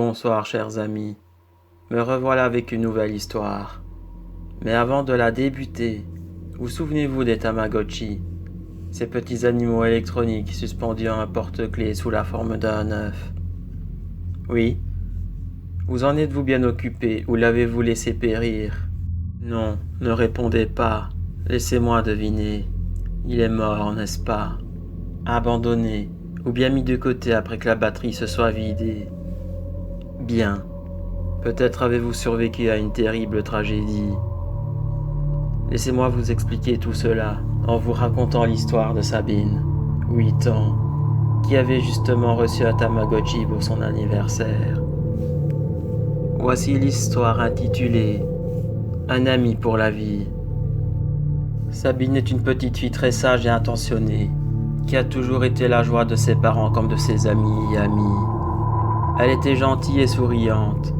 Bonsoir, chers amis. Me revoilà avec une nouvelle histoire. Mais avant de la débuter, vous souvenez-vous des Tamagotchi, ces petits animaux électroniques suspendus à un porte-clés sous la forme d'un œuf? Oui? Vous en êtes-vous bien occupé ou l'avez-vous laissé périr? Non, ne répondez pas. Laissez-moi deviner. Il est mort, n'est-ce pas? Abandonné, ou bien mis de côté après que la batterie se soit vidée. Bien. Peut-être avez-vous survécu à une terrible tragédie. Laissez-moi vous expliquer tout cela en vous racontant l'histoire de Sabine, 8 ans, qui avait justement reçu un Tamagotchi pour son anniversaire. Voici l'histoire intitulée « Un ami pour la vie ». Sabine est une petite fille très sage et intentionnée, qui a toujours été la joie de ses parents comme de ses amis et amies. Elle était gentille et souriante,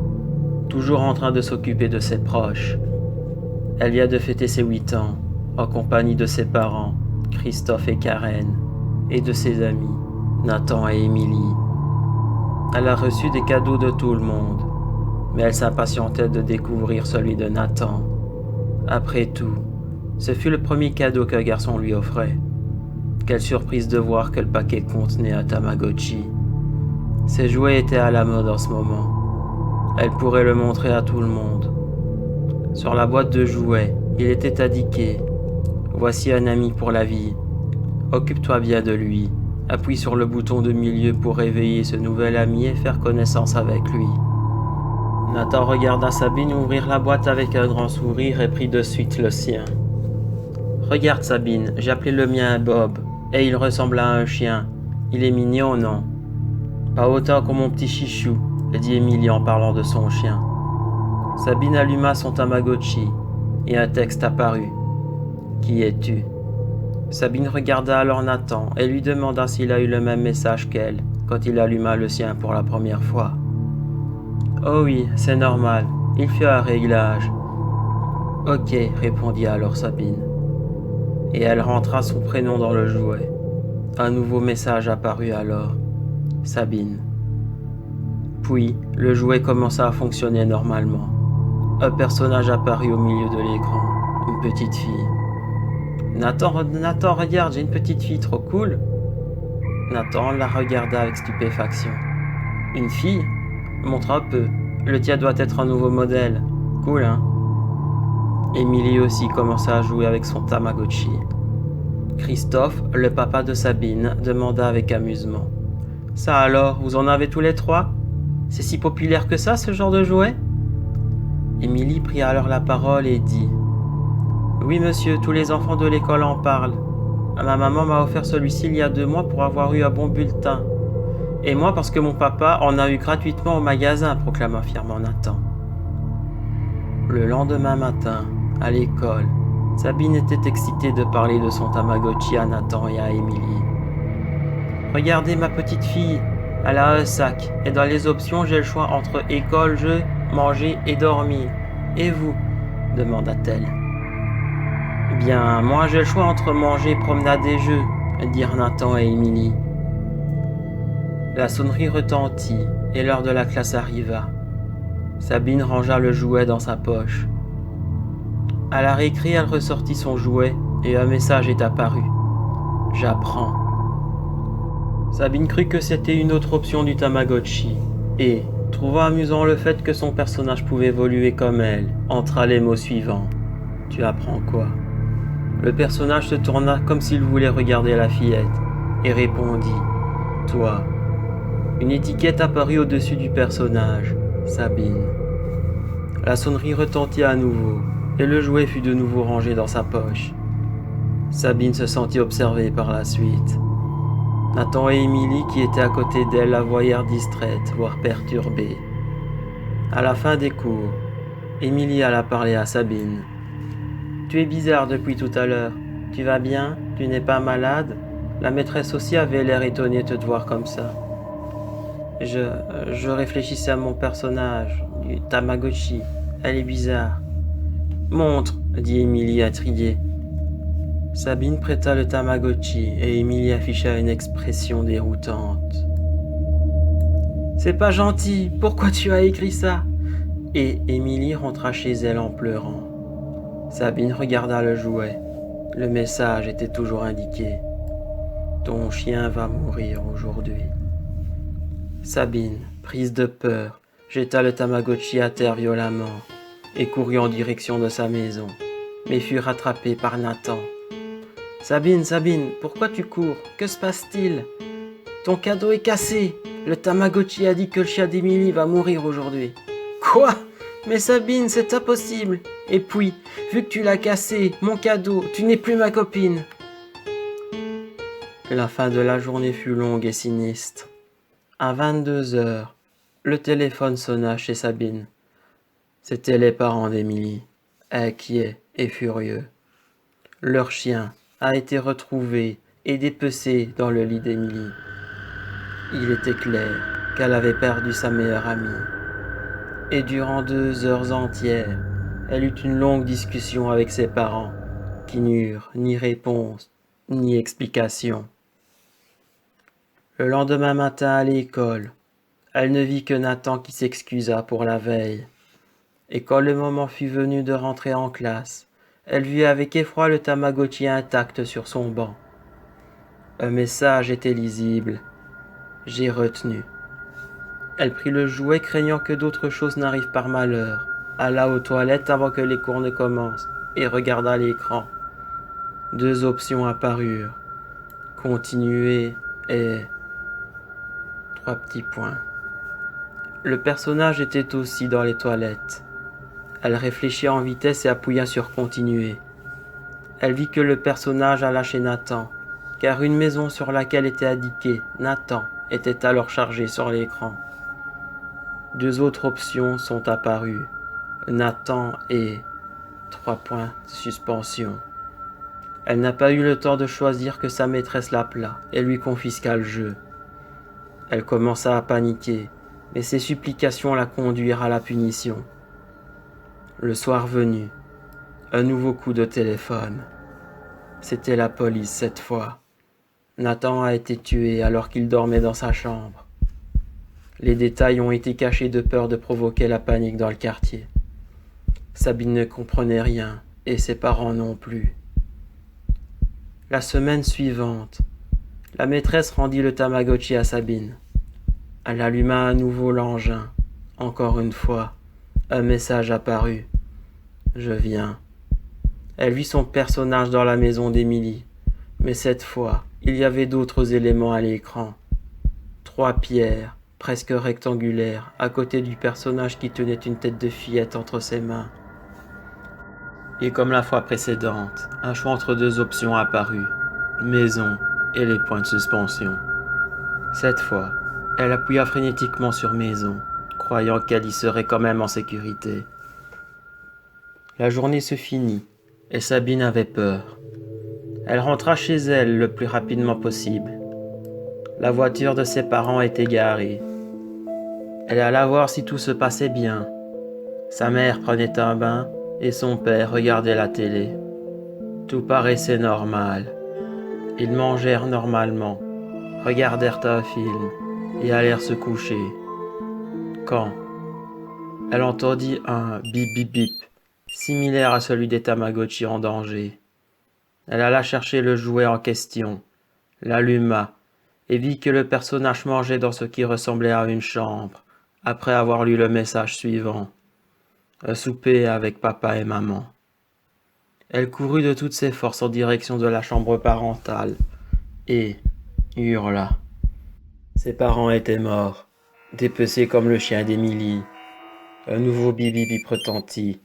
toujours en train de s'occuper de ses proches. Elle vient de fêter ses 8 ans, en compagnie de ses parents, Christophe et Karen, et de ses amis, Nathan et Émilie. Elle a reçu des cadeaux de tout le monde, mais elle s'impatientait de découvrir celui de Nathan. Après tout, ce fut le premier cadeau qu'un garçon lui offrait. Quelle surprise de voir que le paquet contenait un Tamagotchi. Ses jouets étaient à la mode en ce moment. Elle pourrait le montrer à tout le monde. Sur la boîte de jouets, il était indiqué « Voici un ami pour la vie. Occupe-toi bien de lui. Appuie sur le bouton de milieu pour réveiller ce nouvel ami et faire connaissance avec lui. » Nathan regarda Sabine ouvrir la boîte avec un grand sourire et prit de suite le sien. « Regarde Sabine, j'ai appelé le mien Bob, et il ressemble à un chien. Il est mignon, non? » « Pas autant que mon petit chichou, » dit Émilie en parlant de son chien. Sabine alluma son Tamagotchi, et un texte apparut. « Qui es-tu » Sabine regarda alors Nathan et lui demanda s'il a eu le même message qu'elle quand il alluma le sien pour la première fois. « Oh oui, c'est normal, il fait un réglage. »« Ok, » répondit alors Sabine. Et elle rentra son prénom dans le jouet. Un nouveau message apparut alors. Sabine. Puis, le jouet commença à fonctionner normalement. Un personnage apparut au milieu de l'écran, une petite fille. Nathan, regarde, j'ai une petite fille trop cool. Nathan la regarda avec stupéfaction. Une fille? Montre un peu. Le tien doit être un nouveau modèle. Cool, hein? Émilie aussi commença à jouer avec son Tamagotchi. Christophe, le papa de Sabine, demanda avec amusement. Ça alors, vous en avez tous les trois? C'est si populaire que ça, ce genre de jouet? Émilie prit alors la parole et dit « Oui monsieur, tous les enfants de l'école en parlent. Ma maman m'a offert celui-ci il y a 2 mois pour avoir eu un bon bulletin. Et moi parce que mon papa en a eu gratuitement au magasin, proclama fièrement Nathan. » Le lendemain matin, à l'école, Sabine était excitée de parler de son Tamagotchi à Nathan et à Émilie. « Regardez ma petite fille, elle a un sac, et dans les options j'ai le choix entre école, jeu, manger et dormir. Et vous ?» demanda-t-elle. « Eh bien, moi j'ai le choix entre manger, promenade et jeu, » dirent Nathan et Émilie. La sonnerie retentit et l'heure de la classe arriva. Sabine rangea le jouet dans sa poche. À la récré, elle ressortit son jouet et un message est apparu. « J'apprends. » Sabine crut que c'était une autre option du Tamagotchi et, trouvant amusant le fait que son personnage pouvait évoluer comme elle, entra les mots suivants. « Tu apprends quoi ?» Le personnage se tourna comme s'il voulait regarder la fillette et répondit « Toi ». Une étiquette apparut au-dessus du personnage, Sabine. La sonnerie retentit à nouveau et le jouet fut de nouveau rangé dans sa poche. Sabine se sentit observée par la suite. Nathan et Émilie, qui étaient à côté d'elle, la voyèrent distraite, voire perturbée. À la fin des cours, Émilie alla parler à Sabine. « Tu es bizarre depuis tout à l'heure. Tu vas bien? Tu n'es pas malade? La maîtresse aussi avait l'air étonnée de te voir comme ça. » Je réfléchissais à mon personnage, du Tamagotchi. Elle est bizarre. « Montre !» dit Émilie intriguée. Sabine prêta le Tamagotchi et Émilie afficha une expression déroutante. C'est pas gentil, pourquoi tu as écrit ça ?» Et Émilie rentra chez elle en pleurant. Sabine regarda le jouet. Le message était toujours indiqué. « Ton chien va mourir aujourd'hui. » Sabine, prise de peur, jeta le Tamagotchi à terre violemment et courut en direction de sa maison, mais fut rattrapée par Nathan. « Sabine, Sabine, pourquoi tu cours? Que se passe-t-il? Ton cadeau est cassé. Le Tamagotchi a dit que le chien d'Émilie va mourir aujourd'hui. » « Quoi? Mais Sabine, c'est impossible. Et puis, vu que tu l'as cassé, mon cadeau, tu n'es plus ma copine. » La fin de la journée fut longue et sinistre. À 22 heures, le téléphone sonna chez Sabine. C'étaient les parents d'Émilie, inquiets et furieux. Leur chien a été retrouvé et dépecé dans le lit d'Émilie. Il était clair qu'elle avait perdu sa meilleure amie. Et durant 2 heures entières, elle eut une longue discussion avec ses parents, qui n'eurent ni réponse, ni explication. Le lendemain matin à l'école, elle ne vit que Nathan qui s'excusa pour la veille. Et quand le moment fut venu de rentrer en classe, elle vit avec effroi le Tamagotchi intact sur son banc. Un message était lisible. « J'ai retenu. » Elle prit le jouet craignant que d'autres choses n'arrivent par malheur, alla aux toilettes avant que les cours ne commencent et regarda l'écran. 2 options apparurent. Continuer et... 3 petits points. Le personnage était aussi dans les toilettes. Elle réfléchit en vitesse et appuya sur continuer. Elle vit que le personnage alla chez Nathan, car une maison sur laquelle était indiqué Nathan était alors chargée sur l'écran. 2 autres options sont apparues. Nathan et... 3 points de suspension. Elle n'a pas eu le temps de choisir que sa maîtresse l'appela et lui confisqua le jeu. Elle commença à paniquer, mais ses supplications la conduirent à la punition. Le soir venu, un nouveau coup de téléphone. C'était la police cette fois. Nathan a été tué alors qu'il dormait dans sa chambre. Les détails ont été cachés de peur de provoquer la panique dans le quartier. Sabine ne comprenait rien, et ses parents non plus. La semaine suivante, la maîtresse rendit le Tamagotchi à Sabine. Elle alluma à nouveau l'engin. Encore une fois, un message apparut. « Je viens. » Elle vit son personnage dans la maison d'Émilie, mais cette fois, il y avait d'autres éléments à l'écran. 3 pierres, presque rectangulaires, à côté du personnage qui tenait une tête de fillette entre ses mains. Et comme la fois précédente, un choix entre 2 options apparut, maison et les points de suspension. Cette fois, elle appuya frénétiquement sur maison, croyant qu'elle y serait quand même en sécurité. La journée se finit, et Sabine avait peur. Elle rentra chez elle le plus rapidement possible. La voiture de ses parents était garée. Elle alla voir si tout se passait bien. Sa mère prenait un bain et son père regardait la télé. Tout paraissait normal. Ils mangèrent normalement, regardèrent un film et allèrent se coucher. Quand elle entendit un bip bip bip, similaire à celui des Tamagotchi en danger. Elle alla chercher le jouet en question, l'alluma et vit que le personnage mangeait dans ce qui ressemblait à une chambre, après avoir lu le message suivant. Un souper avec papa et maman. Elle courut de toutes ses forces en direction de la chambre parentale et hurla. Ses parents étaient morts, dépecés comme le chien d'Émilie. Un nouveau bip-bip retentit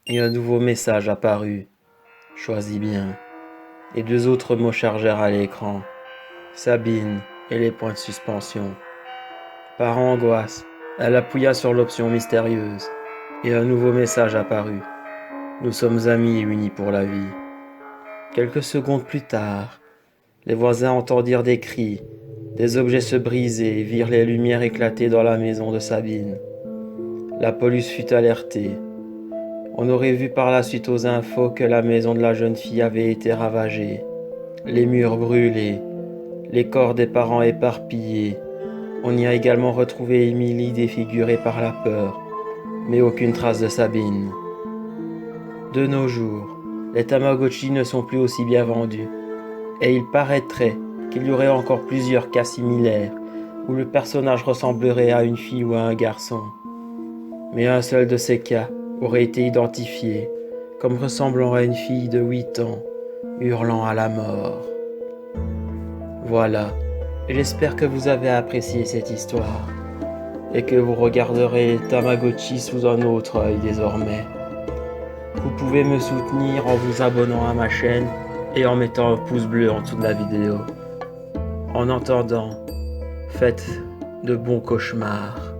et un nouveau message apparut. Choisis bien. Et 2 autres mots chargèrent à l'écran. Sabine et les points de suspension. Par angoisse, elle appuya sur l'option mystérieuse et un nouveau message apparut. Nous sommes amis et unis pour la vie. Quelques secondes plus tard, les voisins entendirent des cris, des objets se briser et virent les lumières éclater dans la maison de Sabine. La police fut alertée. On aurait vu par la suite aux infos que la maison de la jeune fille avait été ravagée, les murs brûlés, les corps des parents éparpillés, On y a également retrouvé Emily défigurée par la peur, mais aucune trace de Sabine. De nos jours, les Tamagotchi ne sont plus aussi bien vendus, et il paraîtrait qu'il y aurait encore plusieurs cas similaires où le personnage ressemblerait à une fille ou à un garçon. Mais un seul de ces cas aurait été identifié comme ressemblant à une fille de 8 ans, hurlant à la mort. Voilà, j'espère que vous avez apprécié cette histoire, et que vous regarderez Tamagotchi sous un autre œil désormais. Vous pouvez me soutenir en vous abonnant à ma chaîne et en mettant un pouce bleu en dessous de la vidéo. En attendant, faites de bons cauchemars.